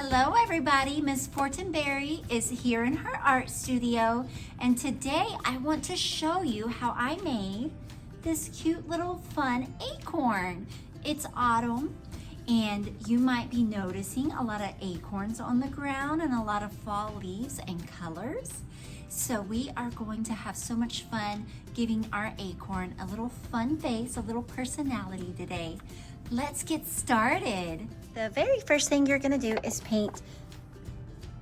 Hello everybody, Miss Fortenberry is here in her art studio, and today I want to show you how I made this cute little fun acorn. It's autumn and you might be noticing a lot of acorns on the ground and a lot of fall leaves and colors. So we are going to have so much fun giving our acorn a little fun face, a little personality today. Let's get started. The very first thing you're gonna do is paint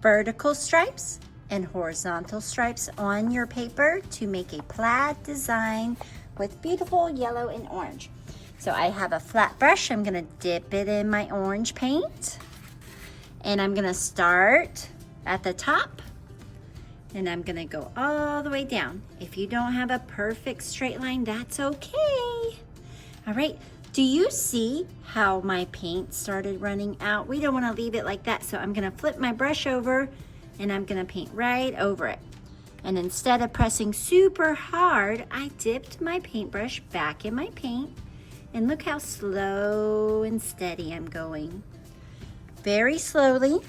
vertical stripes and horizontal stripes on your paper to make a plaid design with beautiful yellow and orange. So I have a flat brush. I'm gonna dip it in my orange paint and I'm gonna start at the top and I'm gonna go all the way down. If you don't have a perfect straight line, that's okay. All right. Do you see how my paint started running out? We don't want to leave it like that, so I'm going to flip my brush over and I'm going to paint right over it. And instead of pressing super hard, I dipped my paintbrush back in my paint and look how slow and steady I'm going. Very slowly,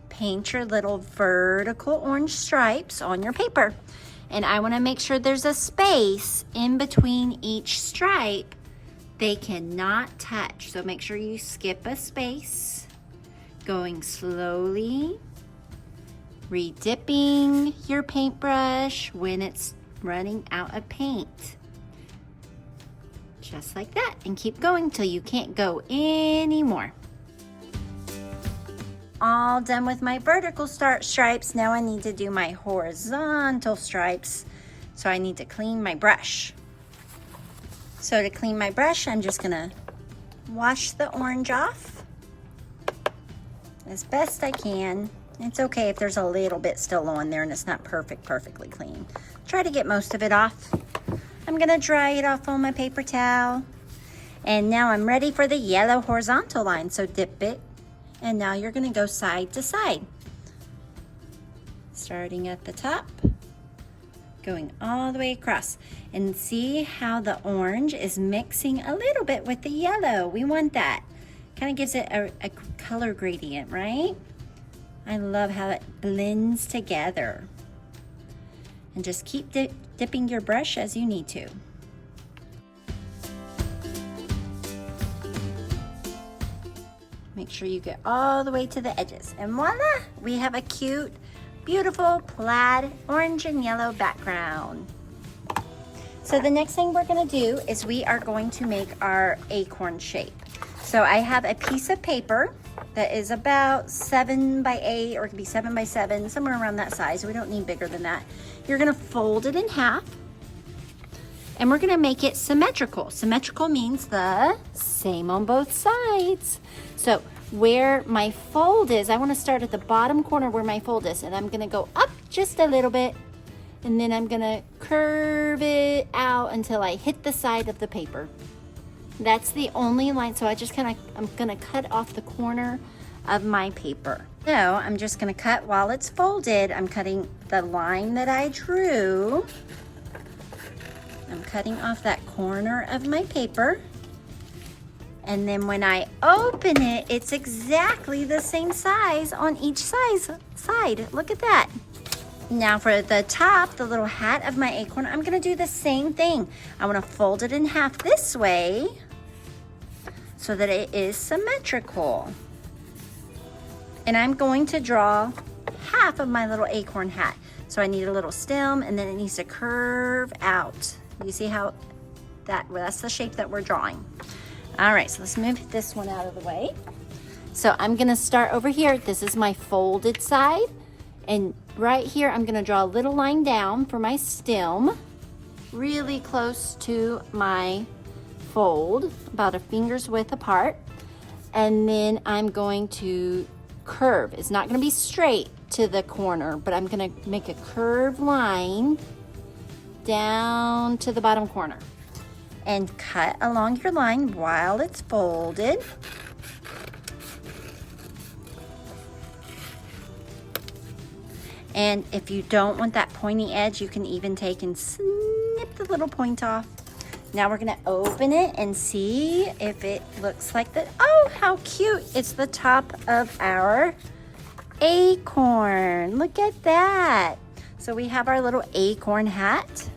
paint your little vertical orange stripes on your paper. And I want to make sure there's a space in between each stripe. They cannot touch, so make sure you skip a space, going slowly, re-dipping your paintbrush when it's running out of paint. Just like that, and keep going till you can't go anymore. All done with my vertical stripes. Now I need to do my horizontal stripes, so I need to clean my brush. So to clean my brush, I'm just gonna wash the orange off as best I can. It's okay if there's a little bit still on there and it's not perfectly clean. Try to get most of it off. I'm gonna dry it off on my paper towel. And now I'm ready for the yellow horizontal line. So dip it, and now you're gonna go side to side. Starting at the top, going all the way across, and see how the orange is mixing a little bit with the yellow. We want that. Kind of gives it a color gradient, right? I love how it blends together. And just keep dipping your brush as you need to. Make sure you get all the way to the edges. And voila, we have a cute, beautiful plaid orange and yellow background. So the next thing we're gonna do is we are going to make our acorn shape. So I have a piece of paper that is about 7 by 8, or it could be 7 by 7, somewhere around that size. We don't need bigger than that. You're gonna fold it in half and we're gonna make it symmetrical. Symmetrical means the same on both sides. So where my fold is, I want to start at the bottom corner where my fold is, and I'm going to go up just a little bit, and then I'm going to curve it out until I hit the side of the paper. That's the only line, so I'm going to cut off the corner of my paper. So I'm just going to cut while it's folded. I'm cutting the line that I drew. I'm cutting off that corner of my paper. And then when I open it, it's exactly the same size on each side. Look at that. Now for the top, the little hat of my acorn, I'm gonna do the same thing. I wanna fold it in half this way so that it is symmetrical. And I'm going to draw half of my little acorn hat. So I need a little stem, and then it needs to curve out. You see how that's the shape that we're drawing. All right, so let's move this one out of the way. So I'm gonna start over here. This is my folded side. And right here, I'm gonna draw a little line down for my stem, really close to my fold, about a finger's width apart. And then I'm going to curve. It's not gonna be straight to the corner, but I'm gonna make a curved line down to the bottom corner. And cut along your line while it's folded. And if you don't want that pointy edge, you can even take and snip the little point off. Now we're gonna open it and see if it looks like that. Oh, how cute. It's the top of our acorn. Look at that. So we have our little acorn hat.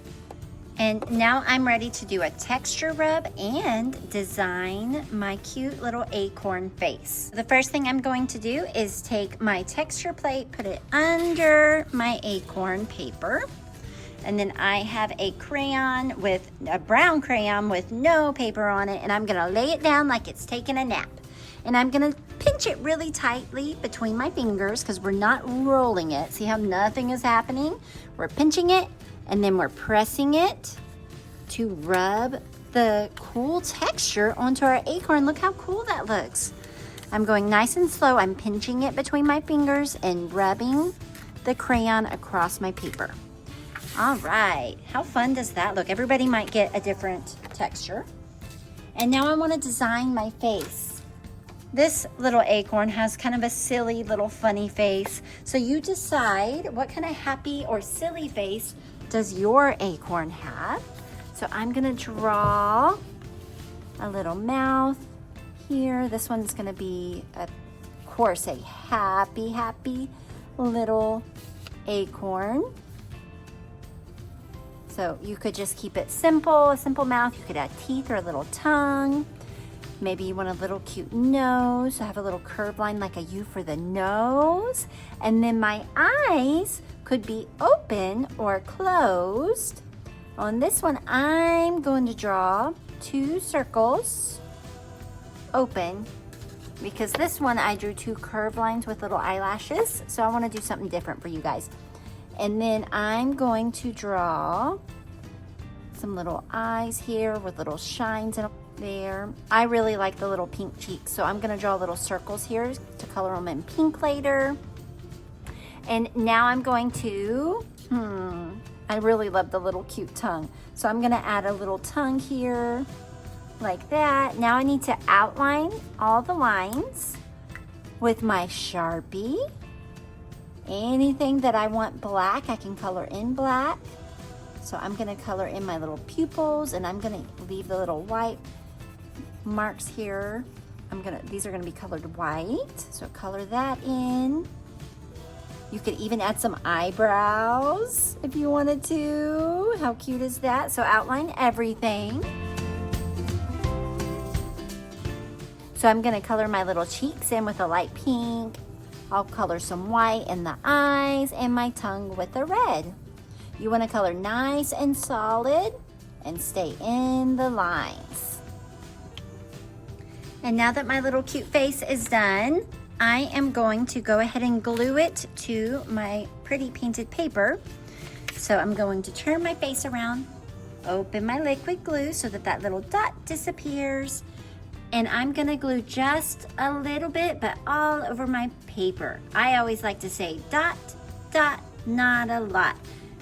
And now I'm ready to do a texture rub and design my cute little acorn face. The first thing I'm going to do is take my texture plate, put it under my acorn paper. And then I have a crayon with a brown crayon with no paper on it, and I'm gonna lay it down like it's taking a nap. And I'm gonna pinch it really tightly between my fingers because we're not rolling it. See how nothing is happening? We're pinching it and then we're pressing it to rub the cool texture onto our acorn. Look how cool that looks. I'm going nice and slow. I'm pinching it between my fingers and rubbing the crayon across my paper. All right, how fun does that look? Everybody might get a different texture. And now I want to design my face. This little acorn has kind of a silly little funny face. So you decide what kind of happy or silly face does your acorn have. So I'm gonna draw a little mouth here. This one's gonna be, of course, a happy little acorn. So you could just keep it simple, a simple mouth. You could add teeth or a little tongue. Maybe you want a little cute nose, so have a little curved line like a U for the nose. And then my eyes could be open or closed. On this one, I'm going to draw 2 circles open because this one I drew 2 curved lines with little eyelashes. So I want to do something different for you guys. And then I'm going to draw some little eyes here with little shines in there. I really like the little pink cheeks, so I'm gonna draw little circles here to color them in pink later. And now I'm going to, I really love the little cute tongue. So I'm gonna add a little tongue here, like that. Now I need to outline all the lines with my Sharpie. Anything that I want black, I can color in black. So I'm gonna color in my little pupils, and I'm gonna leave the little white marks here. These are gonna be colored white, so color that in. You could even add some eyebrows if you wanted to. How cute is that? So outline everything. So I'm gonna color my little cheeks in with a light pink. I'll color some white in the eyes and my tongue with the red. You wanna color nice and solid and stay in the lines. And now that my little cute face is done, I am going to go ahead and glue it to my pretty painted paper. So I'm going to turn my face around, open my liquid glue so that that little dot disappears. And I'm gonna glue just a little bit, but all over my paper. I always like to say dot, dot, not a lot.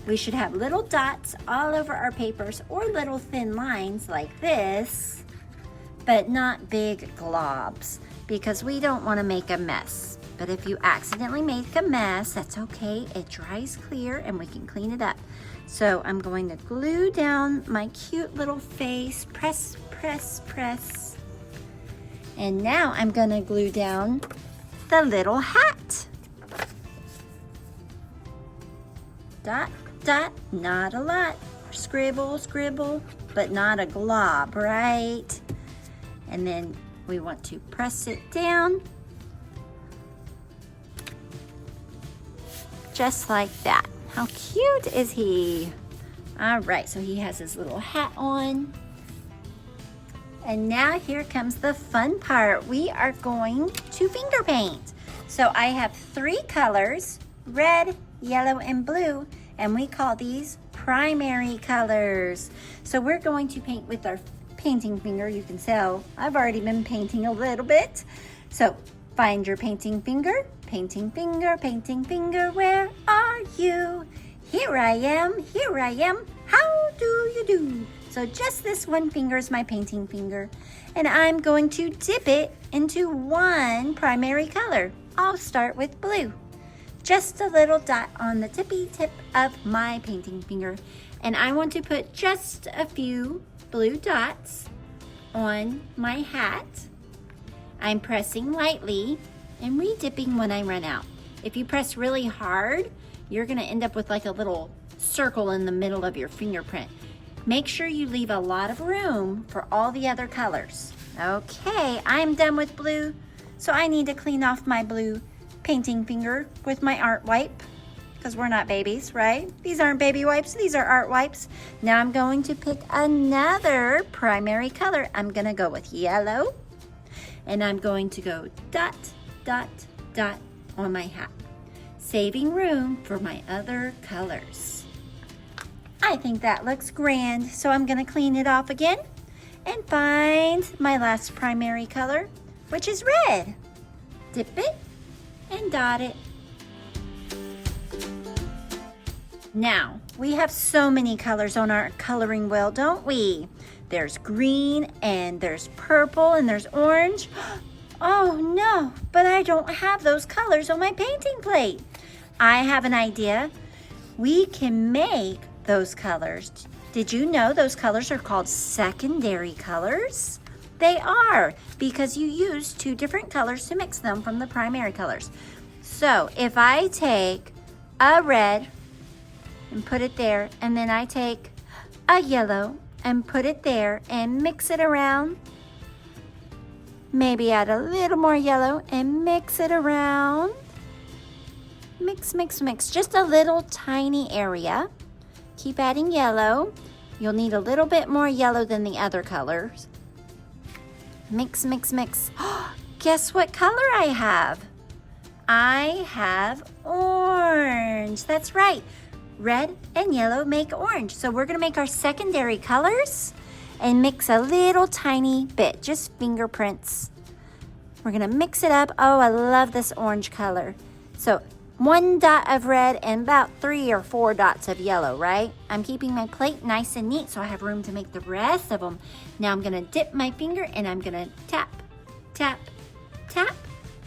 We should have little dots all over our papers or little thin lines like this, but not big globs because we don't wanna make a mess. But if you accidentally make a mess, that's okay. It dries clear and we can clean it up. So I'm going to glue down my cute little face, press, press, press. And now I'm gonna glue down the little hat. Dot, dot, not a lot. Scribble, scribble, but not a glob, right? And then we want to press it down. Just like that. How cute is he? All right, so he has his little hat on. And now here comes the fun part. We are going to finger paint. So I have 3 colors, red, yellow, and blue, and we call these primary colors. So we're going to paint with our painting finger. You can tell I've already been painting a little bit. So find your painting finger, painting finger, painting finger, where are you? Here I am, how do you do? So just this one finger is my painting finger, and I'm going to dip it into one primary color. I'll start with blue. Just a little dot on the tippy tip of my painting finger, and I want to put just a few blue dots on my hat. I'm pressing lightly and re-dipping when I run out. If you press really hard, you're gonna end up with like a little circle in the middle of your fingerprint. Make sure you leave a lot of room for all the other colors. Okay, I'm done with blue, so I need to clean off my blue painting finger with my art wipe, because we're not babies, right? These aren't baby wipes, these are art wipes. Now I'm going to pick another primary color. I'm gonna go with yellow, and I'm going to go dot, dot, dot on my hat, saving room for my other colors. I think that looks grand, so I'm gonna clean it off again and find my last primary color, which is red. Dip it and dot it. Now, we have so many colors on our coloring wheel, don't we? There's green, and there's purple, and there's orange. Oh no, but I don't have those colors on my painting plate. I have an idea. We can make those colors. Did you know those colors are called secondary colors? They are, because you use two different colors to mix them from the primary colors. So if I take a red and put it there, and then I take a yellow and put it there and mix it around, maybe add a little more yellow and mix it around, mix, mix, mix, just a little tiny area. Keep adding yellow. You'll need a little bit more yellow than the other colors. Mix, mix, mix. Guess what color I have? I have orange. That's right. Red and yellow make orange. So we're gonna make our secondary colors and mix a little tiny bit, just fingerprints. We're gonna mix it up. Oh, I love this orange color. So 1 dot of red and about 3 or 4 dots of yellow, right? I'm keeping my plate nice and neat so I have room to make the rest of them. Now I'm gonna dip my finger and I'm gonna tap, tap, tap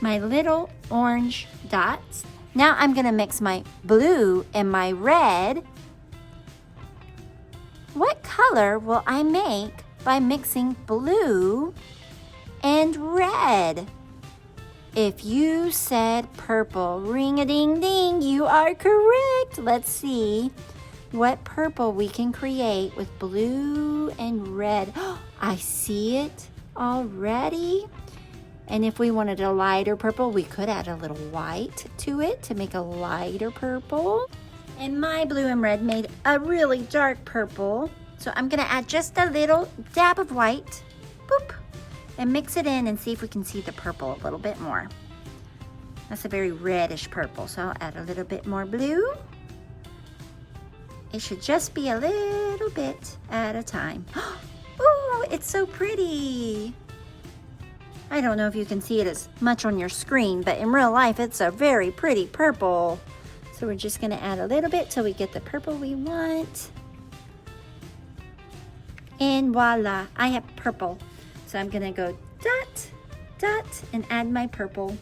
my little orange dots. Now I'm gonna mix my blue and my red. What color will I make by mixing blue and red? If you said purple, ring-a-ding-ding, you are correct. Let's see what purple we can create with blue and red. I see it already. And if we wanted a lighter purple, we could add a little white to it to make a lighter purple. And my blue and red made a really dark purple. So I'm gonna add just a little dab of white, boop, and mix it in and see if we can see the purple a little bit more. That's a very reddish purple, so I'll add a little bit more blue. It should just be a little bit at a time. Oh, it's so pretty. I don't know if you can see it as much on your screen, but in real life, it's a very pretty purple. So we're just gonna add a little bit till we get the purple we want. And voila, I have purple. So I'm gonna go dot, dot, and add my purple.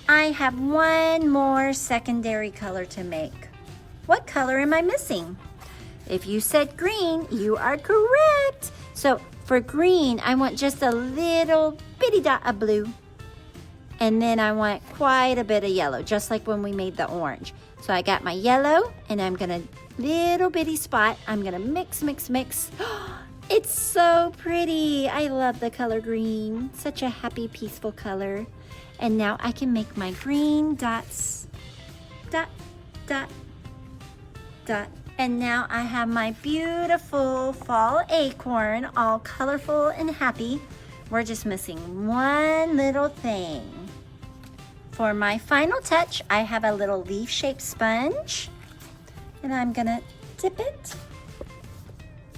I have one more secondary color to make. What color am I missing? If you said green, you are correct. So for green, I want just a little bitty dot of blue. And then I want quite a bit of yellow, just like when we made the orange. So I got my yellow, and I'm gonna, little bitty spot, I'm gonna mix, mix, mix. It's so pretty. I love the color green. Such a happy, peaceful color. And now I can make my green dots. Dot, dot, dot. And now I have my beautiful fall acorn, all colorful and happy. We're just missing one little thing. For my final touch, I have a little leaf-shaped sponge. And I'm gonna dip it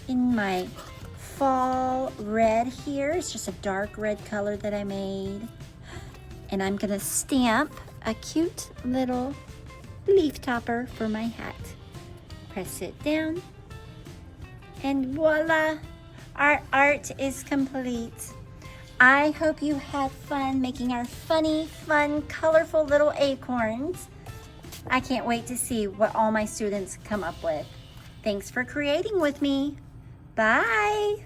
in my fall red here. It's just a dark red color that I made. And I'm gonna stamp a cute little leaf topper for my hat. Press it down, and voila, our art is complete. I hope you had fun making our funny, fun, colorful little acorns. I can't wait to see what all my students come up with. Thanks for creating with me. Bye.